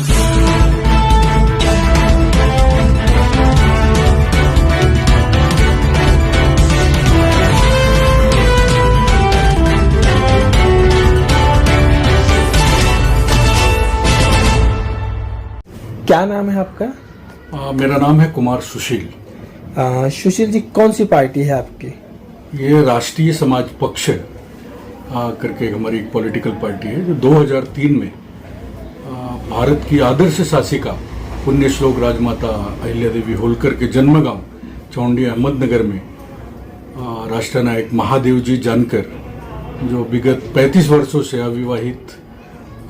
क्या नाम है आपका? मेरा नाम है कुमार सुशील। सुशील जी, कौन सी पार्टी है आपकी? ये राष्ट्रीय समाज पक्ष करके हमारी एक पॉलिटिकल पार्टी है जो 2003 में भारत की आदर्श शासिका पुण्य श्लोक राजमाता अहिल्या देवी होलकर के जन्म गांव चौंडी अहमदनगर में राष्ट्रनायक महादेव जी जानकर, जो विगत 35 वर्षों से अविवाहित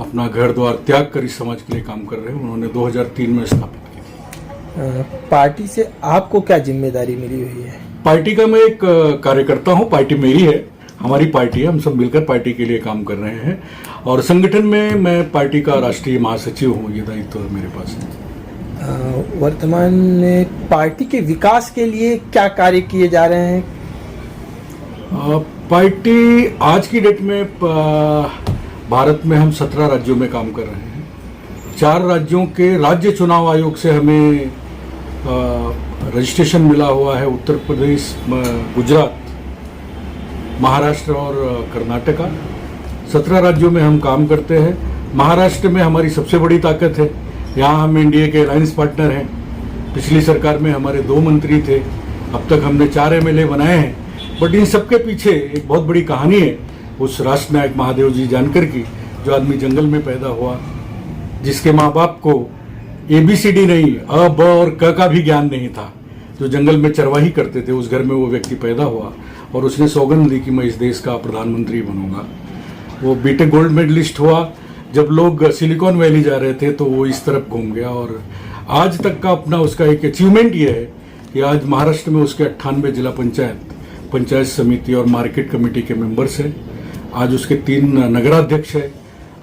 अपना घर द्वार त्याग कर इस समाज के लिए काम कर रहे हैं, उन्होंने 2003 में स्थापित की थी। पार्टी से आपको क्या जिम्मेदारी मिली हुई है? पार्टी का मैं एक कार्यकर्ता हूं। पार्टी मेरी है, हमारी पार्टी है, हम सब मिलकर पार्टी के लिए काम कर रहे हैं और संगठन में मैं पार्टी का राष्ट्रीय महासचिव हूं। ये दायित्व तो मेरे पास है। वर्तमान में पार्टी के विकास के लिए क्या कार्य किए जा रहे हैं? पार्टी आज की डेट में भारत में हम 17 राज्यों में काम कर रहे हैं। 4 राज्यों के राज्य चुनाव आयोग से हमें रजिस्ट्रेशन मिला हुआ है। उत्तर प्रदेश, गुजरात, महाराष्ट्र और कर्नाटका। 17 राज्यों में हम काम करते हैं। महाराष्ट्र में हमारी सबसे बड़ी ताकत है। यहाँ हम एनडीए के अलायंस पार्टनर हैं। पिछली सरकार में हमारे 2 मंत्री थे, अब तक हमने 4 एमएलए बनाए हैं। बट इन सबके पीछे एक बहुत बड़ी कहानी है उस राष्ट्रनायक महादेव जी जानकर की, जो आदमी जंगल में पैदा हुआ, जिसके माँ बाप को ABCD नहीं, अ, ब और क का भी ज्ञान नहीं था, जो जंगल में चरवाही करते थे। उस घर में वो व्यक्ति पैदा हुआ और उसने सौगंध ली कि मैं इस देश का प्रधानमंत्री बनूंगा। वो बीटेक गोल्ड मेडलिस्ट हुआ। जब लोग सिलिकॉन वैली जा रहे थे तो वो इस तरफ घूम गया और आज तक का अपना उसका एक अचीवमेंट ये है कि आज महाराष्ट्र में उसके 98 जिला पंचायत समिति और मार्केट कमेटी के मेंबर्स हैं। आज उसके 3 नगराध्यक्ष है।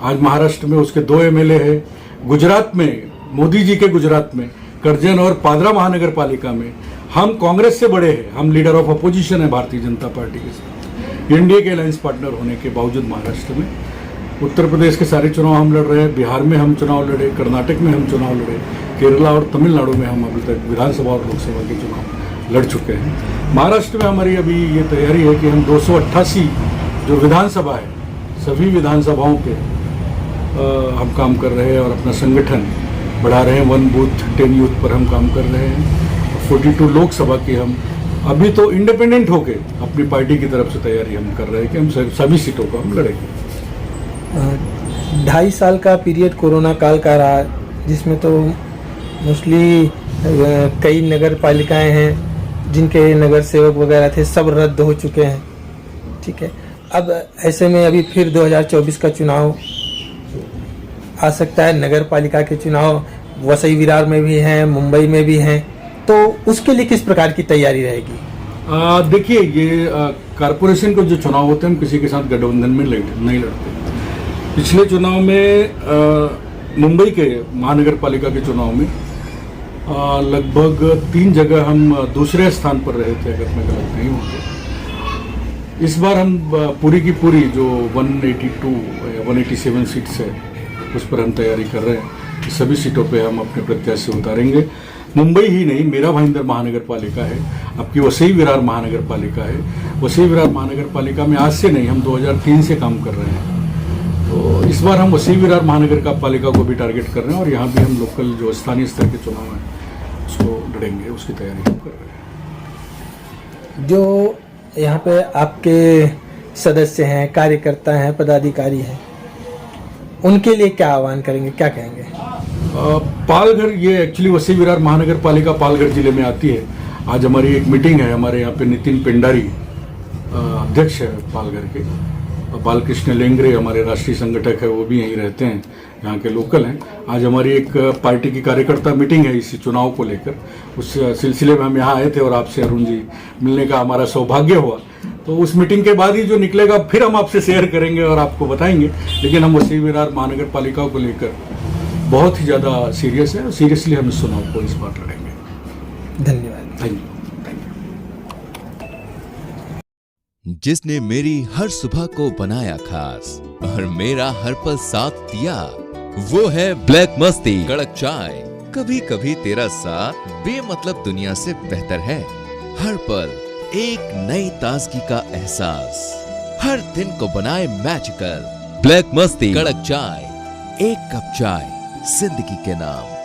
आज महाराष्ट्र में उसके 2 एमएलए है। गुजरात में, मोदी जी के गुजरात में करजन और पादरा महानगर पालिका में हम कांग्रेस से बड़े हैं। हम लीडर ऑफ अपोजिशन है भारतीय जनता पार्टी के साथ, एनडीए के अलायंस पार्टनर होने के बावजूद। महाराष्ट्र में, उत्तर प्रदेश के सारे चुनाव हम लड़ रहे हैं। बिहार में हम चुनाव लड़े, कर्नाटक में हम चुनाव लड़े, केरला और तमिलनाडु में हम अभी तक विधानसभा और लोकसभा के चुनाव लड़ चुके हैं। महाराष्ट्र में हमारी अभी ये तैयारी है कि हम 288 जो विधानसभा है, सभी विधानसभाओं पे हम काम कर रहे हैं और अपना संगठन बढ़ा रहे हैं। 1 बूथ 10 यूथ पर हम काम कर रहे हैं। 42 लोकसभा की हम अभी तो इंडिपेंडेंट होके अपनी पार्टी की तरफ से तैयारी हम कर रहे हैं कि हम सभी सीटों को हम लड़ेंगे। 2.5 साल का पीरियड कोरोना काल का रहा, जिसमें तो मोस्टली कई नगर पालिकाएँ हैं जिनके नगर सेवक वगैरह थे, सब रद्द हो चुके हैं। ठीक है, अब ऐसे में अभी फिर 2024 का चुनाव आ सकता है। नगर पालिका के चुनाव वसई विरार में भी हैं, मुंबई में भी हैं, तो उसके लिए किस प्रकार की तैयारी रहेगी? देखिए, ये कारपोरेशन को जो चुनाव होते हैं हम किसी के साथ गठबंधन में नहीं लड़ते। पिछले चुनाव में मुंबई के महानगर पालिका के चुनाव में लगभग 3 जगह हम दूसरे स्थान पर रहे थे, अगर मैं गलत नहीं हूँ तो। इस बार हम पूरी की पूरी जो 182 या 187 सीट्स है उस पर हम तैयारी कर रहे हैं। सभी सीटों पे हम अपने प्रत्याशी उतारेंगे। मुंबई ही नहीं, मीरा भाईंदर महानगर पालिका है, आपकी वसई विरार महानगर पालिका है। वसई विरार महानगर पालिका में आज से नहीं, हम 2003 से काम कर रहे हैं। तो इस बार हम वसई विरार महानगर का पालिका को भी टारगेट कर रहे हैं और यहाँ भी हम लोकल जो स्थानीय स्तर के चुनाव हैं उसको लड़ेंगे, उसकी तैयारी हम कर रहे हैं। जो यहाँ पे आपके सदस्य हैं, कार्यकर्ता हैं, पदाधिकारी हैं, उनके लिए क्या आह्वान करेंगे, क्या कहेंगे? पालघर, ये एक्चुअली वसई विरार महानगर पालिका पालघर जिले में आती है। आज हमारी एक मीटिंग है। हमारे यहाँ पे नितिन पेंडारी अध्यक्ष है पालघर के, बालकृष्ण लेंगरे हमारे राष्ट्रीय संगठक है, वो भी यहीं रहते हैं, यहाँ के लोकल हैं। आज हमारी एक पार्टी की कार्यकर्ता मीटिंग है इसी चुनाव को लेकर। उस सिलसिले में हम यहाँ आए थे और आपसे अरुण जी मिलने का हमारा सौभाग्य हुआ। तो उस मीटिंग के बाद ही जो निकलेगा फिर हम आपसे शेयर करेंगे और आपको बताएंगे। लेकिन हम वसई विरार महानगर पालिका को लेकर बहुत ही ज़्यादा सीरियस है और सीरियसली हम इस चुनाव को इस बार लड़ेंगे। धन्यवाद। Thank you. जिसने मेरी हर सुबह को बनाया खास और मेरा हर पल साथ दिया, वो है ब्लैक मस्ती कड़क चाय। कभी कभी तेरा साथ बेमतलब दुनिया से बेहतर है। हर पल एक नई ताजगी का एहसास, हर दिन को बनाए मैजिकल। ब्लैक मस्ती कड़क चाय, एक कप चाय जिंदगी के नाम।